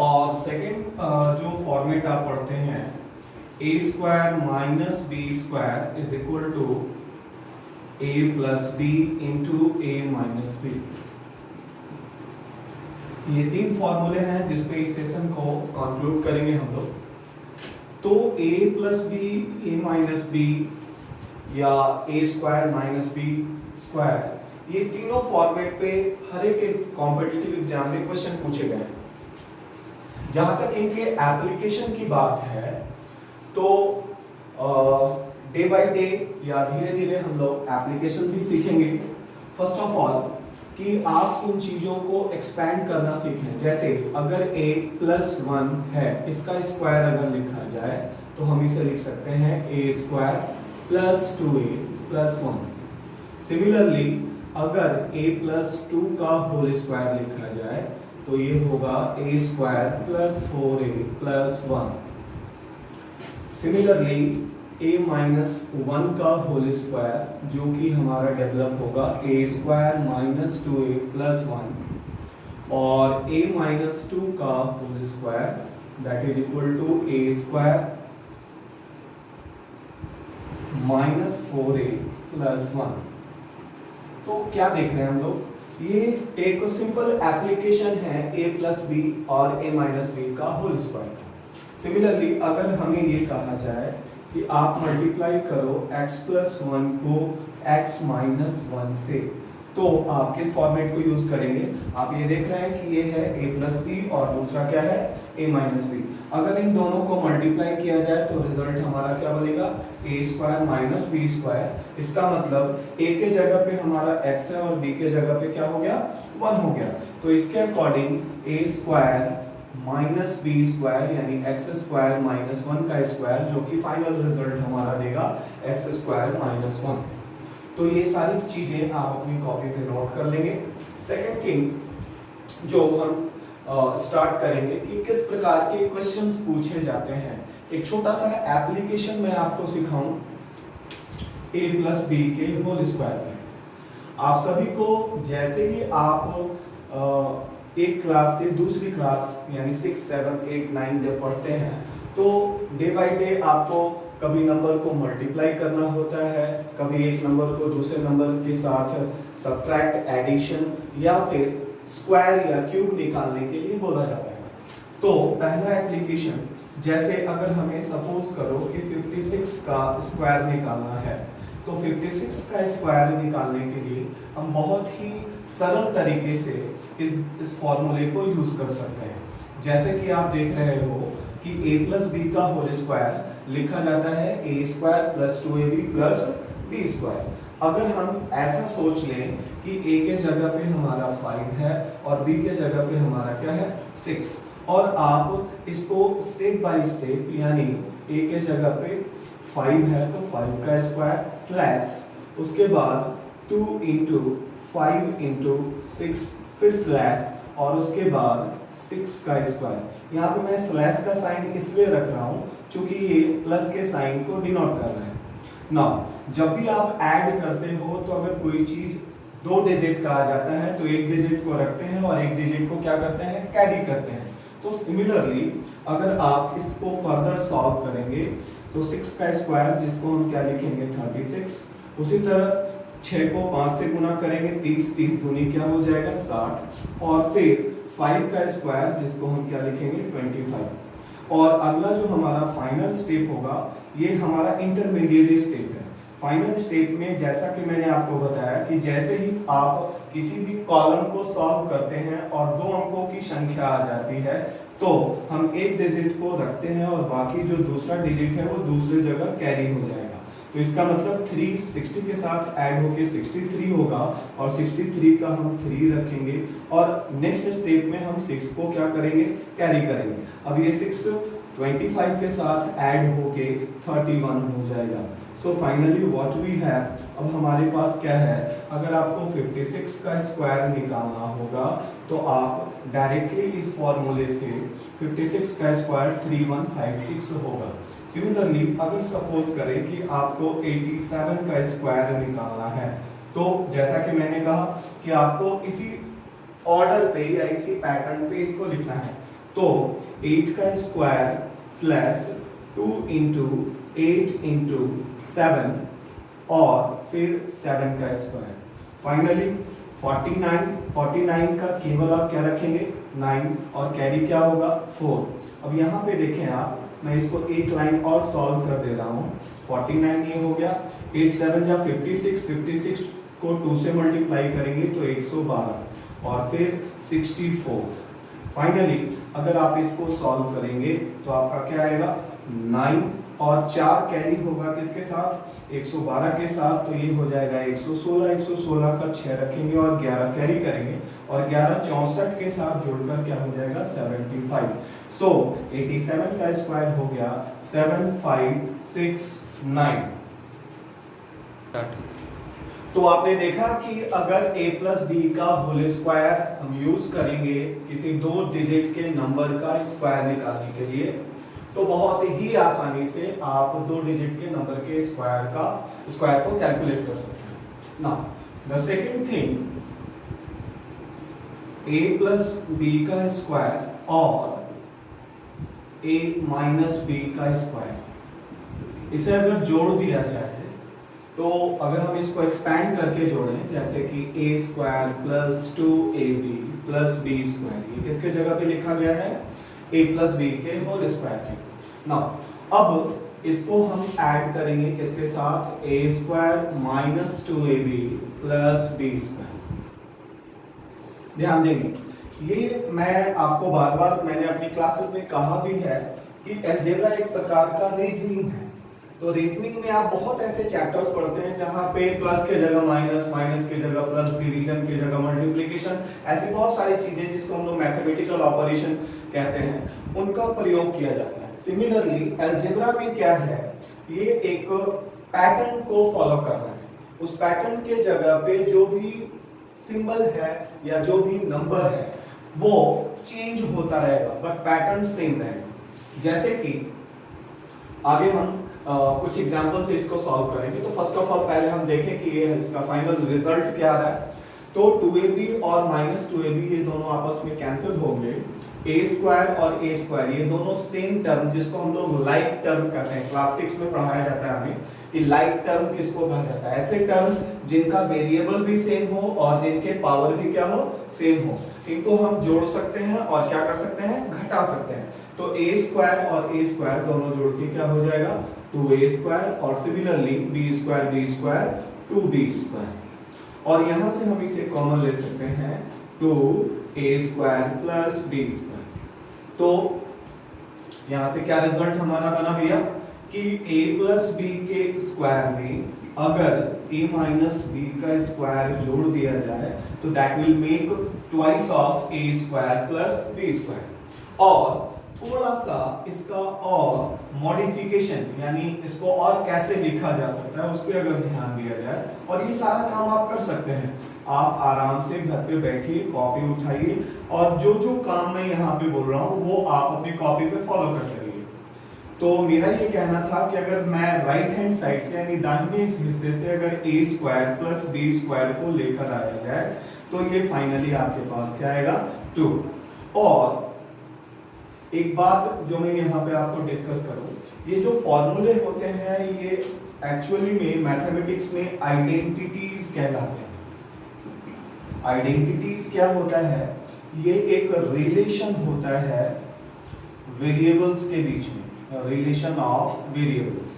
और सेकंड जो फॉर्मेट आप पढ़ते हैं a square minus B square is equal to a plus b into a minus b. ये तीन फॉर्मूले हैं जिसपे इस सेशन को कंक्लूड करेंगे हम लोग। तो a plus B A minus B या A square minus B square, ये तीनों फॉर्मेट पे हर एक कॉम्पिटिटिव एग्जाम में क्वेश्चन पूछे गए हैं। जहां तक इनके एप्लीकेशन की बात है तो डे बाय डे या धीरे धीरे हम लोग एप्लीकेशन भी सीखेंगे। फर्स्ट ऑफ ऑल कि आप इन चीजों को एक्सपैंड करना सीखें। जैसे अगर a प्लस 1 है, इसका स्क्वायर अगर लिखा जाए तो हम इसे लिख सकते हैं a square plus 2a plus 1। Similarly अगर a प्लस 2 का होल स्क्वायर लिखा जाए तो ये होगा a square plus 4a plus 1। Similarly a minus 1 का होल स्क्वायर जो कि हमारा डेवलप होगा a square minus 2a plus 1 और a माइनस 2 का whole square that is equal to a square minus 4a plus 1। तो क्या देख रहे हैं हम लोग, ये एक सिंपल एप्लीकेशन है a प्लस बी और a माइनस बी का होल स्क्वायर। सिमिलरली अगर हमें ये कहा जाए कि आप मल्टीप्लाई करो x प्लस 1 को x माइनस 1 से, तो आप किस फॉर्मेट को यूज करेंगे? आप ये देख रहे हैं कि ये है a प्लस बी और दूसरा क्या है a माइनस बी। अगर इन दोनों को मल्टीप्लाई किया जाए तो रिजल्ट हमारा क्या बनेगा? a square minus B square. इसका मतलब a के जगह पे हमारा x है और b के जगह पे क्या हो गया? 1 हो गया। तो इसके according a square minus B square यानी एक्स स्क्वायर माइनस 1 का स्क्वायर, जो कि फाइनल रिजल्ट हमारा देगा एक्स स्क्वायर माइनस 1। तो ये सारी चीजें आप अपनी कॉपी पे नोट कर लेंगे। सेकंड थिंग जो हम स्टार्ट करेंगे कि किस प्रकार के क्वेश्चंस पूछे जाते हैं। एक छोटा सा एप्लीकेशन मैं आपको सिखाऊं a प्लस बी के होल स्क्वायर में। आप सभी को जैसे ही आप एक क्लास से दूसरी क्लास यानी 6, 7, 8, 9 जब पढ़ते हैं तो डे बाय डे आपको कभी नंबर को मल्टीप्लाई करना होता है, कभी एक नंबर को दूसरे नंबर के साथ सब्ट्रैक्ट, एडिशन या फिर स्क्वायर या क्यूब निकालने के लिए बोला जाता है। तो पहला एप्लीकेशन, जैसे अगर हमें सपोज करो कि 56 का स्क्वायर निकालना है, तो 56 का स्क्वायर निकालने के लिए हम बहुत ही सरल तरीके से इस फॉर्मूले को यूज कर सकते हैं। जैसे कि आप देख रहे हो कि a प्लस बी का होल स्क्वायर लिखा जाता है a square plus 2ab plus b square. अगर हम ऐसा सोच लें कि a के जगह पे हमारा 5 है और b के जगह पे हमारा क्या है 6, और आप इसको स्टेप बाय स्टेप यानी a के जगह पे 5 है तो 5 का स्क्वायर स्लैश उसके बाद 2 इंटू 5 इंटू 6 फिर स्लैश और उसके बाद 6 का स्क्वायर। यहाँ पे मैं स्लैश का साइन इसलिए रख रहा हूँ क्योंकि ये प्लस के साइन को डिनोट कर रहा है। नाउ जब भी आप ऐड करते हो तो अगर कोई चीज 2 डिजिट का आ जाता है तो एक डिजिट को रखते हैं और एक डिजिट को क्या करते हैं? कैरी करते हैं। तो सिमिलरली अगर आप इसको फर्दर सॉल्व करेंगे तो 6 का स्क्वायर जिसको हम क्या लिखेंगे 36, उसी तरह 6 को 5 से गुना करेंगे 30, 30 दूनी क्या हो जाएगा 60, और फिर 5 का स्क्वायर जिसको हम क्या लिखेंगे 25। और अगला जो हमारा फाइनल स्टेप होगा ये हमारा इंटरमीडिएट स्टेप है। फाइनल स्टेप में जैसा कि मैंने आपको बताया कि जैसे ही आप किसी भी कॉलम को सॉल्व करते हैं और 2 अंकों की संख्या आ जाती है तो हम एक डिजिट को रखते हैं और बाकी जो दूसरा डिजिट है वो दूसरी जगह कैरी हो जाएगा। तो इसका मतलब 3 60 के साथ ऐड होके 63 होगा और 63 का हम 3 रखेंगे और नेक्स्ट स्टेप में हम 6 को क्या करेंगे? कैरी करेंगे। अब ये 6 25 के साथ ऐड होके 31 हो जाएगा। So finally what we have, अब हमारे पास क्या है? अगर आपको 56 का स्क्वायर निकालना होगा तो आप डायरेक्टली इस फॉर्मूले से 56 का स्क्वायर 3156 होगा। सिमिलरली अगर सपोज करें कि आपको 87 का स्क्वायर निकालना है तो जैसा कि मैंने कहा कि आपको इसी ऑर्डर पे या इसी पैटर्न पे इसको लिखना है। तो 8 का स्क्वायर स्लैश 2 इंटू 8 इंटू 7 और फिर 7 का स्क्वायर, फाइनली 49 का केवल आप क्या रखेंगे 9 और कैरी क्या होगा 4। अब यहाँ पे देखें आप, मैं इसको एक लाइन और सॉल्व कर दे रहा हूँ। 49 ये हो गया, 8 7 जा 56, 56 को 2 से मल्टीप्लाई करेंगे तो 112 और फिर 64। फाइनली अगर आप इसको सॉल्व करेंगे तो आपका क्या आएगा 9 और 4 कैरी होगा किसके साथ 112 के साथ, तो ये हो जाएगा 116। 116 का 6 रखेंगे और 11 कैरी करेंगे और 11 64 के साथ जोड़कर क्या हो जाएगा 75। सो 87 का स्क्वायर हो गया 7569। तो आपने देखा कि अगर a प्लस बी का होल स्क्वायर हम यूज करेंगे किसी 2 डिजिट के नंबर का स्क्वायर निकालने के लिए, तो बहुत ही आसानी से आप 2 डिजिट के नंबर के स्क्वायर को कैलकुलेट कर सकते हैं। Now the second thing, a plus B का स्क्वायर और a माइनस बी का स्क्वायर, इसे अगर जोड़ दिया जाए तो अगर हम इसको एक्सपैंड करके जोड़ें, जैसे कि a square plus 2ab plus b square, ये किसके जगह पे लिखा गया है a प्लस बी के होल स्क्वायर पे। नाउ अब इसको हम ऐड करेंगे किसके साथ a square minus 2ab plus b square. ध्यान देंगे, ये मैं आपको बार बार मैंने अपनी क्लासेस में कहा भी है कि अलजेब्रा एक प्रकार का रीजनिंग है। तो रीजनिंग में आप बहुत ऐसे चैप्टर्स पढ़ते हैं जहां पे प्लस के जगह माइनस, माइनस के जगह प्लस, डिवीजन के जगह मल्टीप्लिकेशन, ऐसी बहुत सारी चीजें जिसको हम लोग मैथमेटिकल ऑपरेशन कहते हैं, उनका प्रयोग किया जाता है। सिमिलरली अलजेब्रा में क्या है, ये एक पैटर्न को फॉलो कर रहा है। उस पैटर्न के जगह पे जो भी सिंबल है या जो भी नंबर है वो चेंज होता रहेगा बट पैटर्न सेम रहेगा। जैसे कि आगे हम कुछ एग्जांपल से इसको सॉल्व करेंगे। तो फर्स्ट ऑफ ऑल पहले हम देखें कि ये इसका फाइनल रिजल्ट क्या आ रहा है। तो 2ab और माइनस 2ab ये दोनों आपस में कैंसिल होंगे। a स्क्वायर और a स्क्वायर ये दोनों सेम टर्म, जिसको हम लोग लाइक टर्म कहते हैं, क्लास 6 में पढ़ाया जाता है हमें कि लाइक टर्म किसको कहा जाता है, ऐसे टर्म जिनका वेरिएबल भी सेम हो और जिनके पावर भी क्या हो सेम हो, इनको हम जोड़ सकते हैं और क्या कर सकते हैं घटा सकते हैं। तो a स्क्वायर और a स्क्वायर दोनों जोड़ के क्या हो जाएगा 2a स्क्वायर और similarly b square 2b square, और यहां से हम इसे कॉमन ले सकते हैं 2a square plus b square. तो यहां से क्या रिजल्ट हमारा बना भैया कि a प्लस b के स्क्वायर में अगर a माइनस b का स्क्वायर जोड़ दिया जाए तो that will make twice of a square plus b square. और थोड़ा सा इसका और मॉडिफिकेशन, यानी इसको और कैसे लिखा जा सकता है उस पर अगर ध्यान दिया जाए, और ये सारा काम आप कर सकते हैं। आप आराम से घर पे बैठिए, कॉपी उठाइए और जो जो काम मैं यहाँ पे बोल रहा हूँ वो आप अपनी कॉपी पे फॉलो करते रहिए। तो मेरा ये कहना था कि अगर मैं राइट हैंड साइड से यानी दाहिने हिस्से से अगर a square plus b square को लेकर आया जाए तो ये फाइनली आपके पास क्या आएगा 2। और एक बात जो मैं यहाँ पे आपको डिस्कस करूं, ये जो फॉर्मूले होते हैं ये एक्चुअली में मैथमेटिक्स में आइडेंटिटीज कहलाते हैं। आइडेंटिटीज क्या होता है, ये एक रिलेशन होता है वेरिएबल्स के बीच में, रिलेशन ऑफ वेरिएबल्स।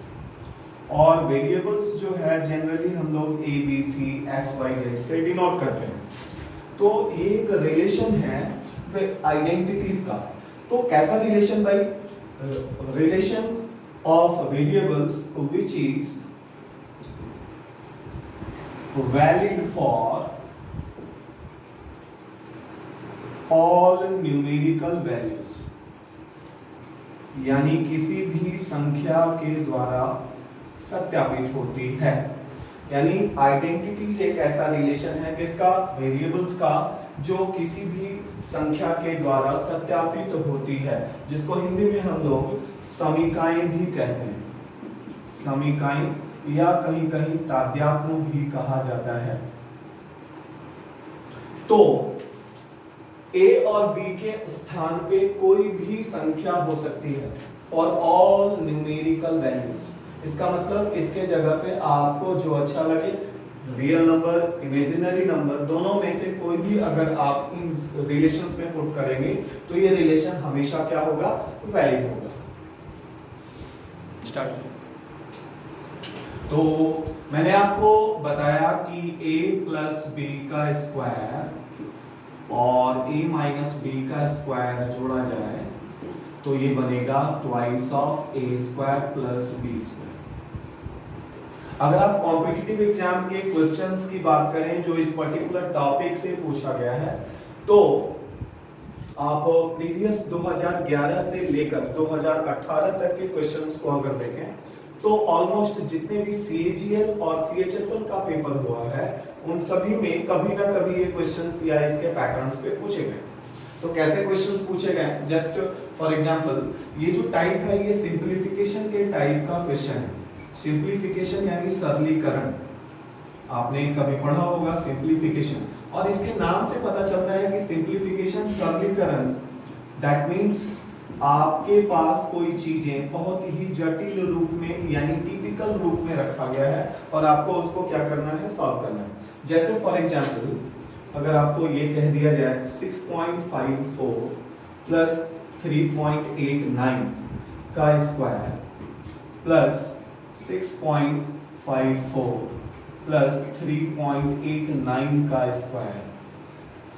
और वेरिएबल्स जो है जनरली हम लोग a b c x y z से डिनोट करते हैं। तो ये एक रिलेशन है आइडेंटिटीज का। तो कैसा रिलेशन भाई, relation of variables which is valid for all numerical values, यानी किसी भी संख्या के द्वारा सत्यापित होती है। यानी आइडेंटिटीज एक ऐसा रिलेशन है किसका, वेरिएबल्स का, जो किसी भी संख्या के द्वारा सत्यापित होती है, जिसको हिंदी में हम लोग समीकाएं भी कहते हैं। समीकाएं या कहीं कहीं ताद्यात्म भी कहा जाता है। तो ए और बी के स्थान पे कोई भी संख्या हो सकती है फॉर ऑल न्यूमेरिकल वैल्यूज। इसका मतलब इसके जगह पे आपको जो अच्छा लगे, रियल नंबर, इमेजिनरी नंबर, दोनों में से कोई भी अगर आप इन रिलेशंस में पुट करेंगे तो ये रिलेशन हमेशा क्या होगा, वैलिड होगा। स्टार्ट। तो मैंने आपको बताया कि a प्लस बी का स्क्वायर और a माइनस बी का स्क्वायर जोड़ा जाए तो ये बनेगा twice of a square plus B square. अगर आप कॉम्पिटिटिव एग्जाम के क्वेश्चंस की बात करें जो इस पर्टिकुलर टॉपिक से पूछा गया है, तो आप प्रीवियस 2011 से लेकर 2018 तक के क्वेश्चंस को अगर देखें तो ऑलमोस्ट जितने भी CAGL और CHSL का पेपर हुआ है उन सभी में कभी ना कभी ये क्वेश्चंस या इसके पैटर्न्स पे पूछे गए। तो कैसे क्वेश्चंस पूछे गए, जस्ट फॉर एग्जांपल ये जो टाइप है ये सिंपलीफिकेशन के टाइप का क्वेश्चन है। सिंपलीफिकेशन यानी सरलीकरण, आपने कभी पढ़ा होगा सिंपलीफिकेशन, और इसके नाम से पता चलता है कि सिंपलीफिकेशन सरलीकरण, दैट मींस आपके पास कोई चीजें बहुत ही जटिल रूप में यानी टिपिकल रूप में रखा गया है और आपको उसको क्या करना है, सॉल्व करना है। जैसे फॉर एग्जांपल अगर आपको ये कह दिया जाए 6.54 प्लस 3.89 का स्क्वायर प्लस 6.54 प्लस 3.89 का स्क्वायर,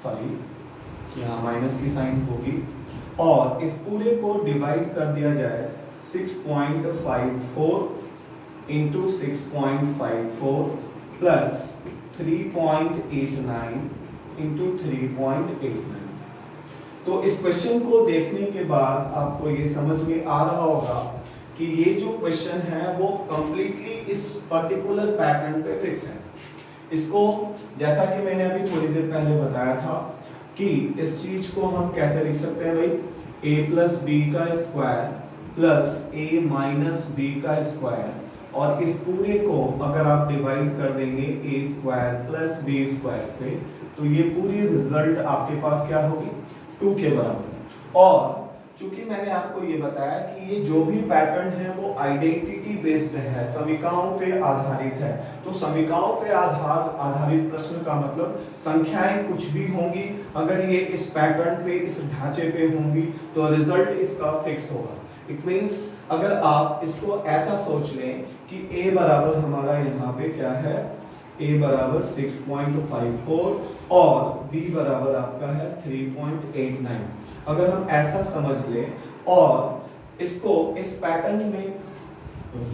सॉरी यहाँ माइनस की साइन होगी, और इस पूरे को डिवाइड कर दिया जाए 6.54 इंटू 6.54 प्लस 3.89 इंटू 3.89। तो इस क्वेश्चन को देखने के बाद आपको ये समझ में आ रहा होगा कि ये जो क्वेश्चन है वो कंप्लीटली इस पर्टिकुलर पैटर्न पे फिक्स है। इसको जैसा कि मैंने अभी थोड़ी देर पहले बताया था कि इस चीज को हम कैसे लिख सकते हैं भाई, a प्लस बी का square plus a minus B का स्क्वायर, और इस पूरे को अगर आप डिवाइड कर देंगे a square plus B square से तो ये पूरी रिजल्ट आपके पास क्या होगी, 2 के बराबर। और चूंकि मैंने आपको ये बताया कि ये जो भी पैटर्न है वो आइडेंटिटी बेस्ड है, समीकरणों पे आधारित है, तो समीकरणों पे आधारित प्रश्न का मतलब संख्याएं कुछ भी होंगी, अगर ये इस पैटर्न पे, इस ढांचे पे होंगी तो रिजल्ट इसका फिक्स होगा। इट मींस अगर आप इसको ऐसा सोच लें कि a बराबर हमारा यहाँ पे क्या है, a बराबर 6.54 और b बराबर आपका है 3.89। अगर हम ऐसा समझ लें और इसको इस पैटर्न में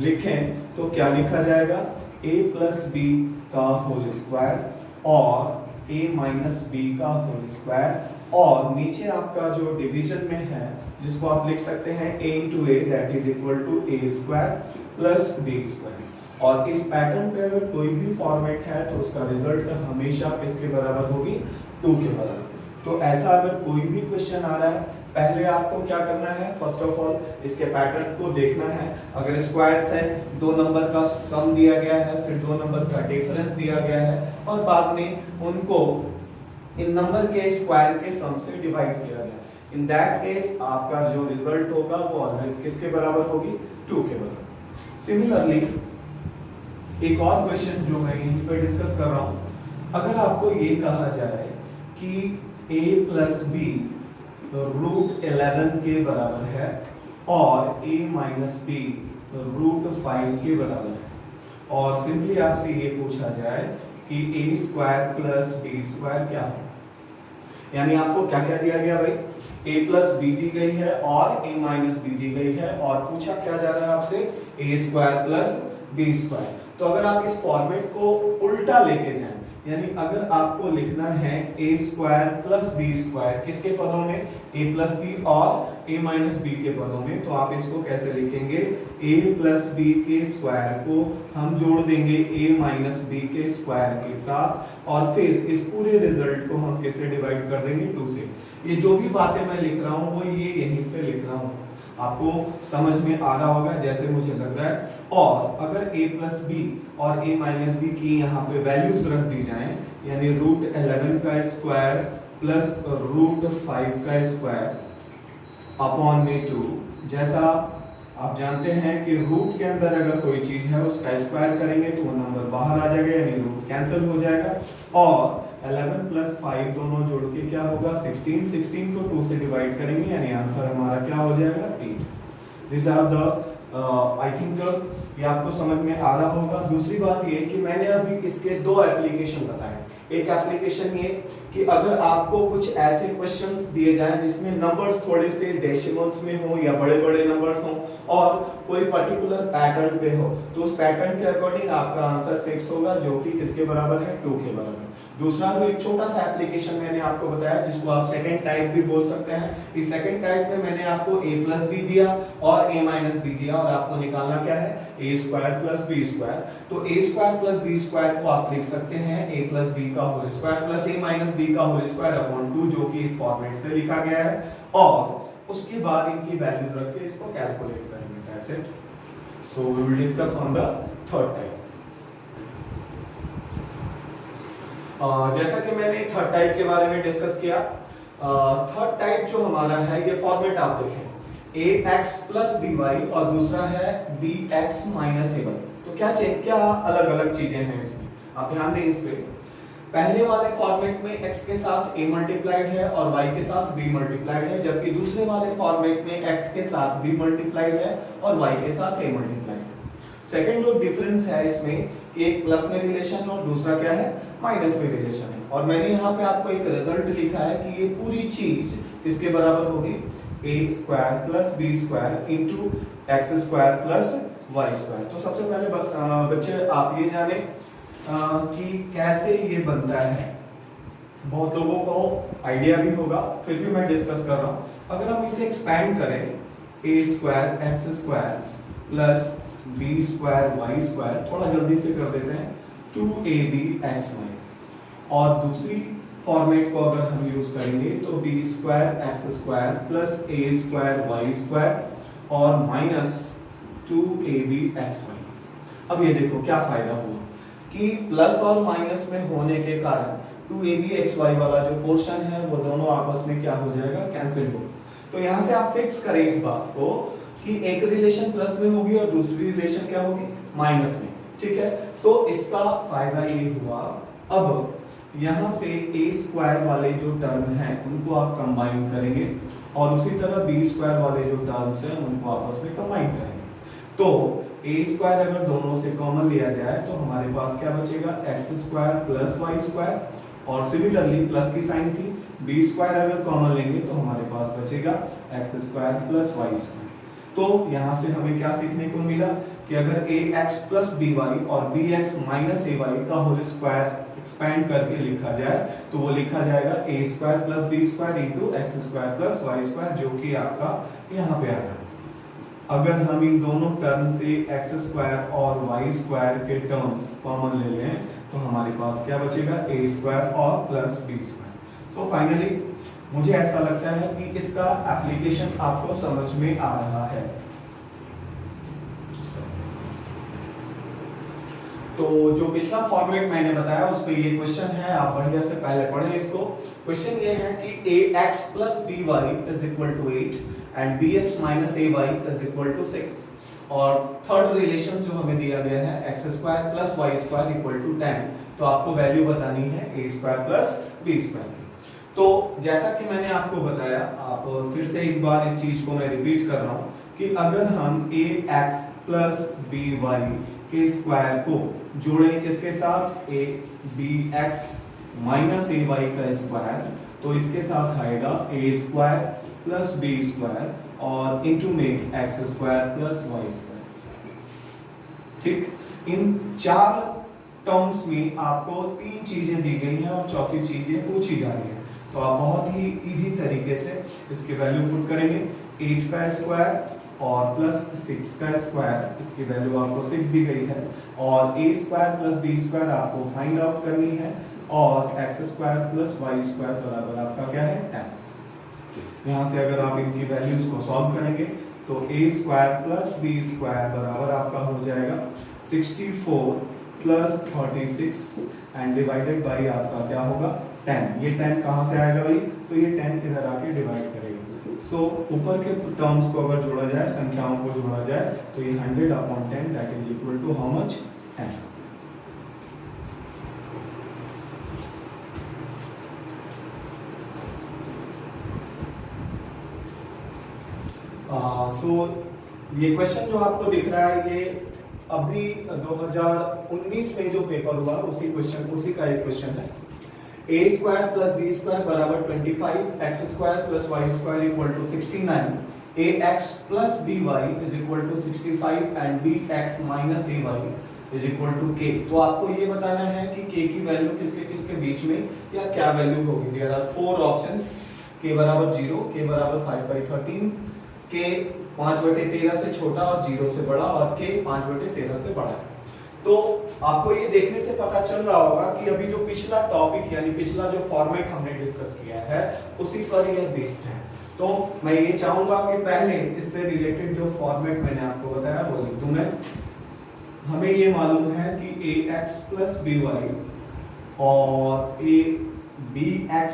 लिखें तो क्या लिखा जाएगा, a प्लस बी का होल स्क्वायर और a माइनस बी का होल स्क्वायर, और नीचे आपका जो डिवीजन में है जिसको आप लिख सकते हैं a into A that is equal to a square plus B square. और इस पैटर्न पे अगर कोई भी फॉर्मेट है तो उसका रिजल्ट हमेशा किसके बराबर होगी, 2 के बराबर। तो ऐसा अगर कोई भी क्वेश्चन आ रहा है, पहले आपको क्या करना है, फर्स्ट ऑफ ऑल इसके पैटर्न को देखना है। अगर स्क्वायर्स है, 2 नंबर का सम दिया गया है, फिर 2 नंबर का डिफरेंस दिया गया है, और बाद में उनको इन नंबर के स्क्वायर के सम से डिवाइड किया गया। इन दैट केस आपका जो रिजल्ट होगा वो ऑलवेज किसके बराबर होगी, 2 के बराबर। सिमिलरली एक और क्वेश्चन जो मैं यहीं पर डिस्कस कर रहा हूं, अगर आपको ये कहा जाए कि a प्लस बी रूट 11 के बराबर है और a माइनस बी रूट 5 के बराबर है, और सिंपली आपसे ये पूछा जाए कि a square plus B square क्या है, यानी आपको क्या क्या दिया गया भाई, a प्लस बी दी गई है और a माइनस बी दी गई है, और पूछा क्या जा रहा है आपसे, a square plus B square. तो अगर आप इस फॉर्मेट को उल्टा लेके जाएं, यानी अगर आपको लिखना है a square plus B square किसके पदों में, a प्लस बी और a माइनस बी के पदों में, तो आप इसको कैसे लिखेंगे, a प्लस बी के स्क्वायर को हम जोड़ देंगे a माइनस बी के स्क्वायर के साथ, और फिर इस पूरे रिजल्ट को हम किससे डिवाइड कर देंगे, 2 से। ये जो भी बातें मैं लिख रहा हूँ वो ये यहीं से लिख रहा हूँ, आपको समझ में आ रहा होगा जैसे मुझे लग रहा है। और अगर a प्लस बी और a माइनस बी की यहाँ पे वैल्यूज रख दी जाएं, यानी रूट 11 का स्क्वायर प्लस √5 का स्क्वायर अपॉन में 2। जैसा आप जानते हैं कि रूट के अंदर अगर कोई चीज है उसका स्क्वायर करेंगे तो वो नंबर बाहर आ जाएगा, यानी रूट कैंसिल हो जाएगा। और 11 प्लस 5 दोनों जोड़ के क्या होगा 16। 16 को 2 से डिवाइड करेंगे यानी आंसर हमारा क्या हो जाएगा 8। This are the I think ये आपको समझ में आ रहा होगा। दूसरी बात ये कि मैंने अभी इसके दो एप्लीकेशन बताए। एक एप्लीकेशन ये कि अगर आपको कुछ ऐसे क्वेश्चंस दिए जाएं जिसमें नंबर्स थोड़े से डेसिमल्स में हो या बड़े बड़े नंबर्स हो और कोई पर्टिकुलर पैटर्न पे हो, तो उस पैटर्न के अकॉर्डिंग आपका आंसर फिक्स होगा जो कि किसके बराबर है 2 के बराबर। दूसरा जो एक छोटा सा एप्लीकेशन मैंने आपको बताया जिसको आप सेकंड टाइप भी बोल सकते हैं, इस सेकंड टाइप में मैंने आपको a प्लस बी दिया और a माइनस बी दिया और आपको निकालना क्या है a square plus B square. तो a square plus B square को आप लिख सकते हैं a प्लस बी का whole square plus a minus B का होल स्क्वायर अपॉन 2, जो कि इस फॉर्मेट से लिखा गया है। और उसके बाद इनकी वैल्यूज रख के इसको कैलकुलेट करेंगे। That's it. So we will discuss on the third type. जैसा कि मैंने थर्ड टाइप के बारे में डिस्कस किया, थर्ड टाइप जो हमारा है ये फॉर्मेट आप देखें ax प्लस by और दूसरा है bx माइनस ay। तो क्या अलग अलग चीजें हैं इसमें, आप ध्यान दें इस पे। पहले वाले फॉर्मेट में x के साथ a मल्टीप्लाइड है और y के साथ b मल्टीप्लाइड है, जबकि दूसरे वाले फॉर्मेट में x के साथ b मल्टीप्लाइड है और y के साथ a मल्टीप्लाइड है। सेकंड जो डिफरेंस है इसमें, एक प्लस में रिलेशन है और दूसरा क्या है माइनस में रिलेशन है। और मैंने यहाँ पे आपको एक रिजल्ट लिखा है कि ये पूरी चीज किसके बराबर होगी a square plus b square into X square plus Y square. तो सबसे पहले बच्चे आप ये जाने कि कैसे ये बनता है। बहुत लोगों को आइडिया भी होगा, फिर भी मैं डिस्कस कर रहा हूँ। अगर हम इसे एक्सपैंड करें a square x square plus B square Y square, थोड़ा जल्दी से कर देते हैं 2ab xy। और दूसरी फॉर्मेट को अगर हम यूज करेंगे तो b square x square plus a square Y square और माइनस 2ab xy। अब ये देखो क्या फायदा हुआ कि प्लस और माइनस में होने के कारण 2ab xy वाला जो पोर्शन है वो दोनों आपस में क्या हो जाएगा कैंसिल हो। तो यहाँ से आप फिक्स करें इस बात को कि एक रिलेशन प्लस में होगी और दूसरी रिलेशन क्या होगी माइनस में। ठीक है, तो इसका फायदा ये हुआ। अब यहाँ से a स्क्वायर वाले जो टर्म हैं उनको आप कंबाइन करेंगे और उसी तरह b स्क्वायर वाले जो टर्म्स हैं उनको आपस में कंबाइन करेंगे। तो a स्क्वायर अगर दोनों से कॉमन लिया जाए तो हमारे पास क्या बचेगा X square plus Y square, और सिमिलरली प्लस की साइन थी, b स्क्वायर अगर कॉमन लेंगे तो हमारे पास बचेगा X square plus Y square. तो यहाँ से हमें क्या सीखने को मिला कि अगर ax प्लस by और bx माइनस ay का होल स्क्वायर एक्सपैंड करके लिखा जाए तो वो लिखा जाएगा a square plus b square into X square plus Y square, जो कि आपका यहाँ पे आ रहा है। अगर हम इन दोनों टर्म से एक्स स्क्वायर और वाई स्क्वायर के टर्म्स कॉमन ले लें तो हमारे पास क्या बचेगा a स्क्वायर और plus b square. So finally मुझे ऐसा लगता है कि इसका एप्लीकेशन आपको समझ में आ रहा है। तो जो पिछला फॉर्मेट मैंने बताया उस पे ये क्वेश्चन है, आप बढ़िया से पहले पढ़ें इसको। क्वेश्चन ये है कि ax plus by is equal to 8 and bx minus ay is equal to 6। और थर्ड रिलेशन जो हमें दिया गया है x square plus Y square equal to 10, तो आपको वैल्यू बतानी है a square plus b square. तो जैसा कि मैंने आपको बताया, आप फिर से एक बार इस चीज को मैं रिपीट कर रहा हूँ कि अगर हम ax प्लस by के स्क्वायर को जोड़ें किसके साथ a bx माइनस ay का स्क्वायर, तो इसके साथ आएगा a square plus b square और इनटू में x square plus y square. ठीक, इन चार टर्म्स में आपको तीन चीजें दी गई हैं और चौथी चीजें पूछी जा रही है। तो आप बहुत ही इजी तरीके से इसके वैल्यू पुट करेंगे। 8 का स्क्वायर और प्लस 6 का स्क्वायर, इसकी वैल्यू आपको 6 दी गई है, और a square plus b square आपको फाइंड आउट करनी है, और x square plus y square बराबर आपका क्या है 10। यहाँ से अगर आप इनकी वैल्यूज को सॉल्व करेंगे तो a square plus b square बराबर आपका हो जाएगा 64 प्लस 36 एंड डिवाइडेड बाई आपका क्या होगा 10, ये 10 कहाँ से आएगा भाई? तो ये 10 इधर आके डिवाइड करेगा। सो ऊपर के टर्म्स को अगर जोड़ा जाए, संख्याओं को जोड़ा जाए, तो ये 100/10 that is equal to how much? 10। So ये क्वेश्चन जो आपको दिख रहा है ये अभी 2019 में जो पेपर हुआ उसी का एक क्वेश्चन है। a square plus b square बराबर 25, x square plus y square equal to 69, ax plus by is equal to 65 and bx minus ay is equal to k। तो आपको ये बताना है कि k की वैल्यू किसके किसके बीच में या क्या वैल्यू होगी। देयर आर 4 ऑप्शंस, k बराबर 0, k बराबर 5/13, k 5/13 से छोटा और 0 से बड़ा, और k 5/13 से बड़ा। तो आपको ये देखने से पता चल रहा होगा कि अभी जो पिछला टॉपिक यानी पिछला जो फॉर्मेट हमने डिस्कस किया है उसी पर यह बेस्ड है। तो मैं ये चाहूंगा कि पहले इससे रिलेटेड जो फॉर्मेट मैंने आपको बताया वो लिख दूं मैं। हमें ये मालूम है कि ax प्लस by और bx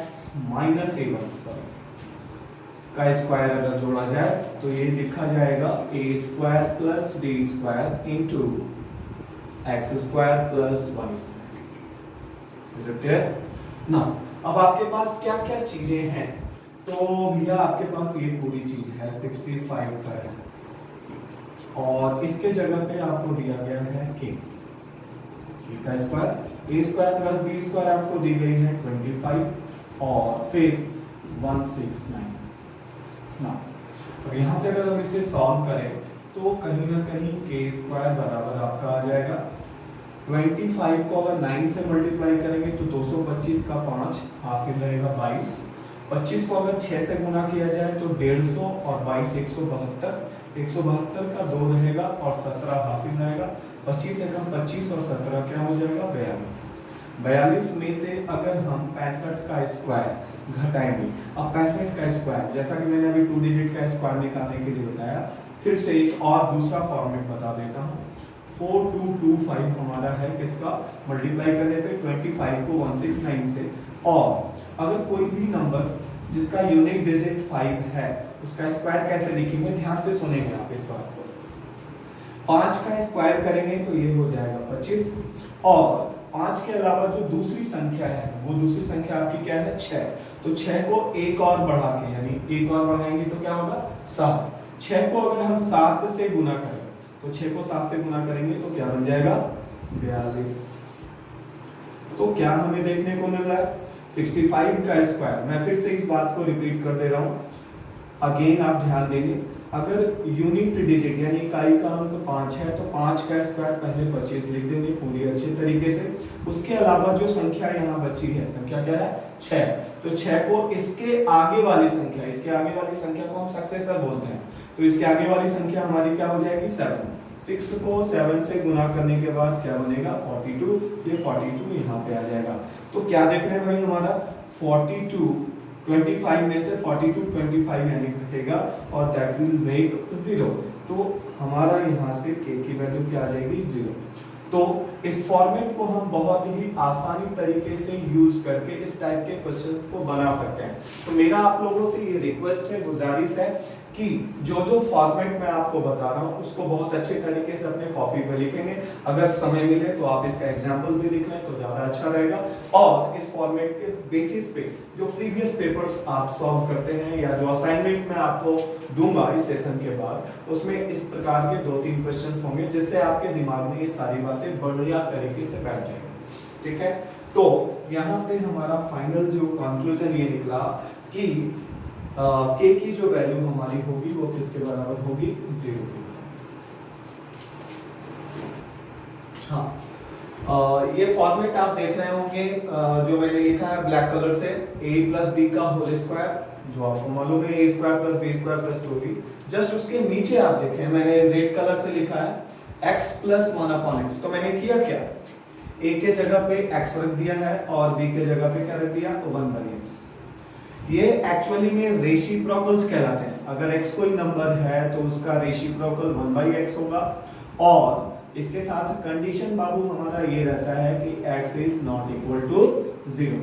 माइनस ay का स्क्वायर अगर जोड़ा जाए तो ये लिखा जाएगा a square plus b square into X square plus Y square. ना अब आपके पास क्या क्या चीजें हैं? तो भैया आपके पास ये पूरी चीज है 65 का है, और इसके जगह पे आपको दिया गया है k का square, a square plus b square आपको दी गई है 25 और फिर 169। ना अब यहाँ से अगर हम इसे सॉल्व करें तो कहीं ना कहीं k स्क्वायर बराबर आपका आ जाएगा 25 को अगर 9 से मल्टीप्लाई करेंगे तो 225 का 5 हासिल रहेगा 22। 25 को अगर 6 से गुना किया जाए तो 150 और 22 172, 172 का 2 रहेगा और 17 हासिल रहेगा। 25 से कम 25 और 17 क्या हो जाएगा? 42। 42 में से अगर हम 65 का स्क्वायर घटाएंगे, अब 65 का स्क्वायर जैसा कि मैंने अभी 2 डिजिट का स्क्वायर निकालने के लिए बताया, फिर से एक और दूसरा फॉर्मेट बता देता हूँ। 4225 हमारा है किसका? मल्टीप्लाई करने पे 25 को 169 से, और अगर कोई भी नंबर जिसका यूनिक डिजिट 5 है उसका स्क्वायर कैसे लिखेंगे? ध्यान से सुनेंगे आप इस बात को। 5 का स्क्वायर करेंगे तो ये हो जाएगा 25, और 5 के अलावा जो दूसरी संख्या है वो दूसरी संख्या आपकी क्या है? 6। तो 6 को एक और बढ़ा के यानी एक और बढ़ाएंगे तो क्या होगा? 7। 6 को अगर हम 7 से गुना करें तो 6 को 7 से गुना करेंगे तो क्या बन जाएगा? 42। तो क्या हमें देखने को मिल रहा है? 65 का स्क्वायर, मैं फिर से इस बात को रिपीट कर दे रहा हूं, अगेन आप ध्यान देंगे, अगर यूनिट डिजिट यानी इकाई का अंक 5 है तो 5 का स्क्वायर पहले 25 लिख देंगे पूरी अच्छे तरीके से। उसके अलावा जो संख्या यहाँ बची है, संख्या क्या है? 6। तो 6 को इसके आगे वाली संख्या को हम सक्सेसर बोलते हैं, तो इसके आगे वाली संख्या हमारी क्या हो जाएगी? 7। 6 को 7 से गुना करने के बाद क्या बनेगा? 42। ये 42 यहाँ पे आ जाएगा। तो क्या देख रहे हैं भाई? हमारा 42 25 में से 42 25 यानी घटेगा और दैट विल मेक 0। तो हमारा यहाँ से k की वैल्यू क्या आ जाएगी? 0। तो इस फॉर्मेट को हम बहुत ही आसानी तरीके से यूज करके इस टाइप के क्वेश्चंस को बना सकते हैं। तो मेरा आप लोगों से ये रिक्वेस्ट है, गुजारिश है कि जो जो फॉर्मेट मैं आपको बता रहा हूँ उसको बहुत अच्छे तरीके से अपने कॉपी पे लिखेंगे। अगर समय मिले तो आप इसका एग्जाम्पल भी लिख लें तो ज़्यादा अच्छा रहेगा। और इस फॉर्मेट के बेसिस पे जो प्रीवियस पेपर्स आप सॉल्व करते हैं या जो असाइनमेंट मैं आपको दूंगा इस सेशन के बाद, उसमें इस प्रकार के 2-3 क्वेश्चंस होंगे जिससे आपके दिमाग में ये सारी बातें बढ़िया तरीके से बैठ जाएंगी। ठीक है, तो यहाँ से हमारा फाइनल जो कंक्लूजन ये निकला कि k की जो वैल्यू हमारी होगी वो किसके बराबर होगी? 0 के। हाँ, ये फॉर्मेट आप देख रहे होंगे जो मैंने लिखा है ब्लैक कलर से, a प्लस बी का होल स्क्वायर, जो आपको मालूम है a square plus B square plus 2b। Just उसके नीचे आप देखें मैंने रेड कलर से लिखा है x प्लस 1/x। तो मैंने किया क्या? a के जगह पे x रख दिया है और b के जगह पे क्या रख दिया? तो 1/x। ये एक्चुअली में रेसिप्रोकल्स कहलाते हैं। अगर x कोई नंबर है तो उसका रेसिप्रोकल 1/x होगा, और इसके साथ कंडीशन बाबू हमारा ये रहता है कि x is not equal to 0।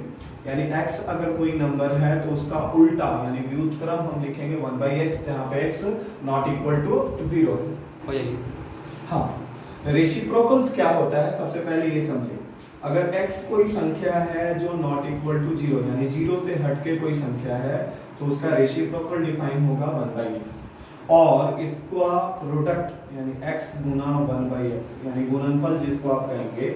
यानी x अगर कोई नंबर है तो उसका उल्टा यानी व्युत्क्रम हम लिखेंगे 1/x, जहां पे x नॉट इक्वल टू 0 है। हो जाएगी। हाँ, रेसिप्रोकल्स क्या होता है सबसे पहले ये समझें। अगर x कोई संख्या है जो नॉट इक्वल टू 0 यानी 0 से हटके कोई संख्या है तो उसका रेसिप्रोकल डिफाइन होगा 1/x, और इसका प्रोडक्ट यानी x गुना 1/x यानी गुणनफल जिसको आप कहेंगे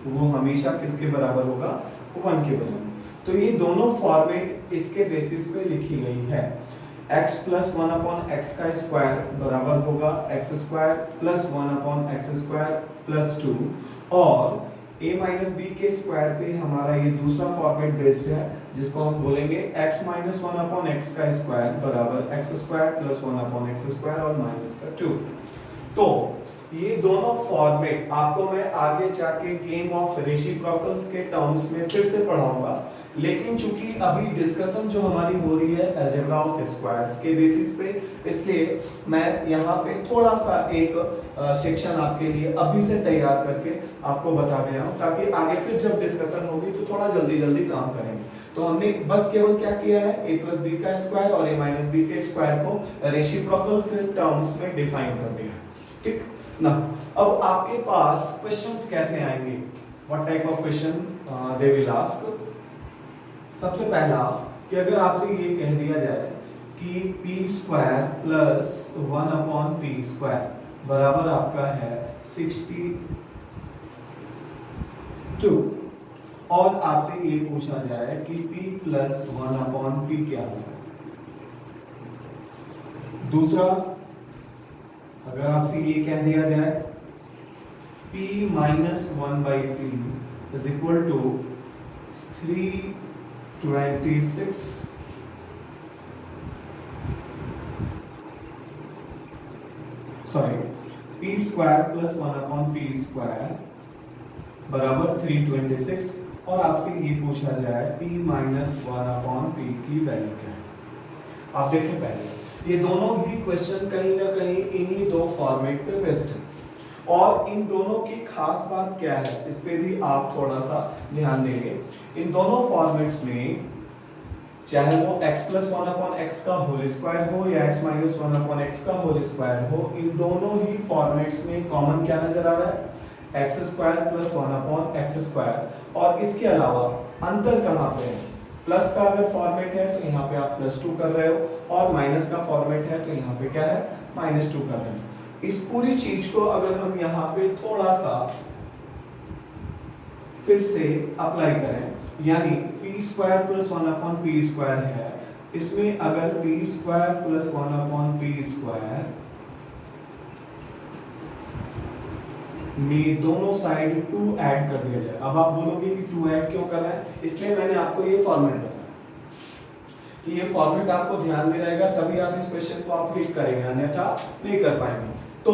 वो हमेशा किसके बराबर होगा, 1 के बराबर। तो ये दोनों फॉर्मेट इसके बेसिस पे लिखी गई है। x प्लस 1/x का स्क्वायर बराबर होगा x² प्लस 1/x² प्लस 2, और a माइनस बी के स्क्वायर पे हमारा ये दूसरा फॉर्मेट बेस्ड है जिसको हम बोलेंगे x माइनस 1/x का स्क्वायर बराबर x² प्लस 1/x² और माइनस का 2। तो ये दोनों फॉर्मेट आपको मैं आगे जाके गेम ऑफ रेसिप्रोकल्स के टर्म्स में फिर से पढ़ाऊंगा, लेकिन चूंकि अभी डिस्कशन जो हमारी हो रही है अलजेब्रा ऑफ स्क्वायर्स के बेसिस पे, इसलिए मैं यहाँ पे थोड़ा सा एक सेक्शन आपके लिए अभी से तैयार करके आपको बता दे रहा हूँ, ताकि आगे फिर जब डिस्कशन होगी तो थोड़ा जल्दी जल्दी काम करेंगे। तो हमने बस केवल क्या किया है, a प्लस बी का स्क्वायर और a माइनस बी के स्क्वायर को रेसिप्रोकल टर्म्स में डिफाइन कर दिया है। ठीक ना, अब आपके पास क्वेश्चंस कैसे आएंगे, what type of question they will ask. सबसे पहला कि अगर आपसे ये कह दिया जाए कि p² प्लस 1/p² बराबर आपका है 62, और आपसे ये पूछा जाए कि p प्लस 1/p क्या होगा। दूसरा, अगर आपसे ये कह दिया जाए p minus 1/p is equal to 326 p² plus 1/p² बराबर 326, और आपसे ये पूछा जाए p माइनस 1/p की वैल्यू क्या है। आप देखें पहले ये दोनों ही क्वेश्चन कहीं ना कहीं इन्हीं दो फॉर्मेट पे बेस्ड है, और इन दोनों की खास बात क्या है इस पे भी आप थोड़ा सा ध्यान देंगे। इन दोनों फॉर्मेट्स में चाहे वो x प्लस 1/x का होल स्क्वायर हो या x माइनस 1/x का होल स्क्वायर हो, इन दोनों ही फॉर्मेट्स में कॉमन क्या नजर आ रहा है, x² प्लस 1/x², और इसके अलावा अंतर कहाँ पे है, प्लस का अगर फॉर्मेट है तो यहाँ पे आप +2 कर रहे हो, और माइनस का फॉर्मेट है तो यहाँ पे क्या है, -2 कर रहे हो। इस पूरी चीज को अगर हम यहाँ पे थोड़ा सा फिर से अप्लाई करें, यानी p² प्लस 1/p² है, इसमें अगर p² प्लस 1/p² में दोनों साइड 2 ऐड कर दिया जाए। अब आप बोलोगे कि 2 ऐड क्यों कर रहे हैं, इसलिए मैंने आपको ये फॉर्मेट बताया कि ये फॉर्मेट आपको ध्यान में रहेगा, तभी आप इस क्वेश्चन को आप हिट करेंगे, अन्यथा नहीं कर पाएंगे। तो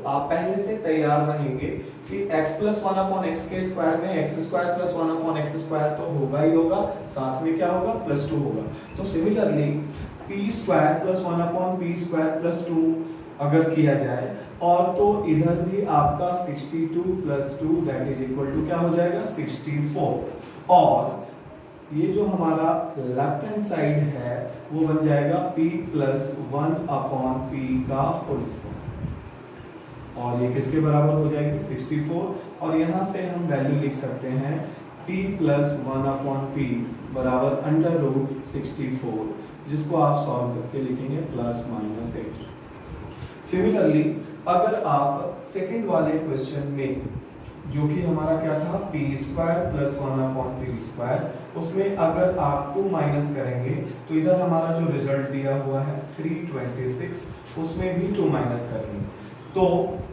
आप पहले से तैयार रहेंगे कि x प्लस 1/x के स्क्वायर में x² प्लस 1/x² तो होगा ही होगा, साथ में क्या होगा, +2 होगा। तो similarly p² plus 1/p² plus 2 अगर किया जाए, और तो इधर भी आपका 62 plus 2 that is equal to क्या हो जाएगा, 64, और ये जो हमारा लेफ्ट हैंड साइड है वो बन जाएगा p प्लस 1/p का होल स्क्वायर, और ये किसके बराबर हो जाएगी, 64, और यहाँ से हम वैल्यू लिख सकते हैं p प्लस 1/p बराबर √64, जिसको आप सॉल्व करके लिखेंगे ±8। सिमिलरली अगर आप सेकंड वाले क्वेश्चन में, जो कि हमारा क्या था, p² प्लस 1/p², उसमें अगर आप 2 माइनस करेंगे तो इधर हमारा जो रिजल्ट दिया हुआ है 326, उसमें भी 2 माइनस करेंगे। तो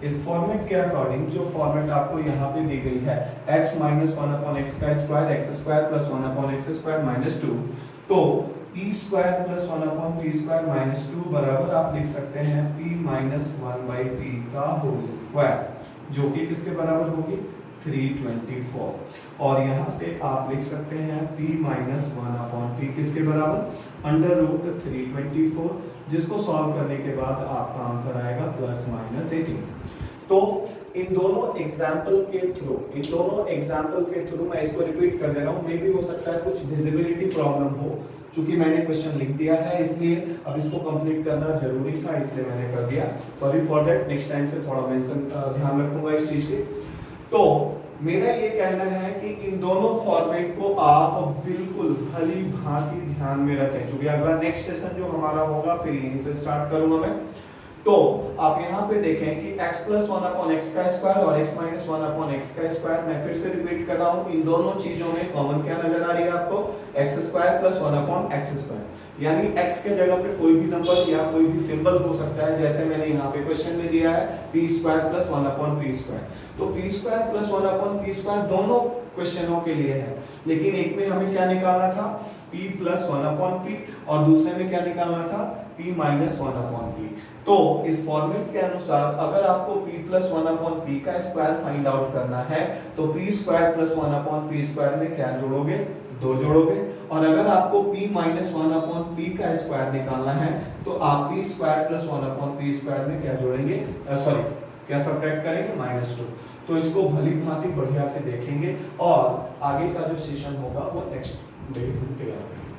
इस फॉर्मेट के अकॉर्डिंग जो फॉर्मेट आपको यहाँ पे दी गई है x माइनस 1/x का स्क्वायर x² प्लस 1/x² -2, तो p² प्लस 1/p² -2 बराबर आप लिख सकते हैं p माइनस 1/p का होल स्क्वायर, जो कि किसके बराबर होगी, 324, और यहाँ से आप लिख सकते हैं p माइनस 1/p किसके बराबर, √324, जिसको सॉल्व करने के बाद आपका आंसर आएगा ±18। तो इन दोनों एग्जाम्पल के थ्रू मैं इसको रिपीट कर दे रहा हूँ। मे भी हो सकता है कुछ विजिबिलिटी प्रॉब्लम हो, क्योंकि मैंने क्वेश्चन लिख दिया है, इसलिए अब इसको कंप्लीट करना जरूरी था, इसलिए मैंने कर दिया। Sorry for that, next time से थोड़ा मेंशन ध्यान रखूंगा इस चीज के। तो मेरा ये कहना है कि इन दोनों फॉर्मेट को आप बिल्कुल भली भांति ध्यान में रखें, क्योंकि अगला नेक्स्ट सेशन जो हमारा होगा फिर यहीं से स्टार्ट करूंगा मैं। तो आप यहाँ पे देखें कि x प्लस 1 अपॉन एक्स का स्क्वायर और x माइनस 1 अपॉन एक्स का स्क्वायर, मैं फिर से रिपीट कर रहा हूँ, इन दोनों चीजों में कॉमन क्या नजर आ रही है आपको, x square plus 1 upon x square. यानी x के जगह पे कोई भी नंबर या कोई भी सिंबल हो सकता है, जैसे मैंने यहाँ पे क्वेश्चन में दिया है p square plus 1 upon p square. तो p square plus 1 upon p square दोनों क्वेश्चनों के लिए है, लेकिन एक में हमें क्या निकालना था, p प्लस 1 अपॉन पी, और दूसरे में क्या निकालना था, p माइनस 1 अपॉन पी। तो इस फॉर्मेट के अनुसार अगर आपको p प्लस 1 अपॉन पी का स्क्वायर फाइंड आउट करना है तो p square plus 1 upon p square में क्या जोड़ोगे, 2 जोड़ोगे। और अगर आपको p माइनस 1 अपॉन पी का स्क्वायर निकालना है तो आप p square plus 1 upon p square में क्या जोड़ेंगे, सॉरी क्या सब्ट्रैक्ट करेंगे, -2। तो इसको भली भांति बढ़िया से देखेंगे और आगे का जो सेशन होगा वो नेक्स्ट डे हम तैयार करेंगे।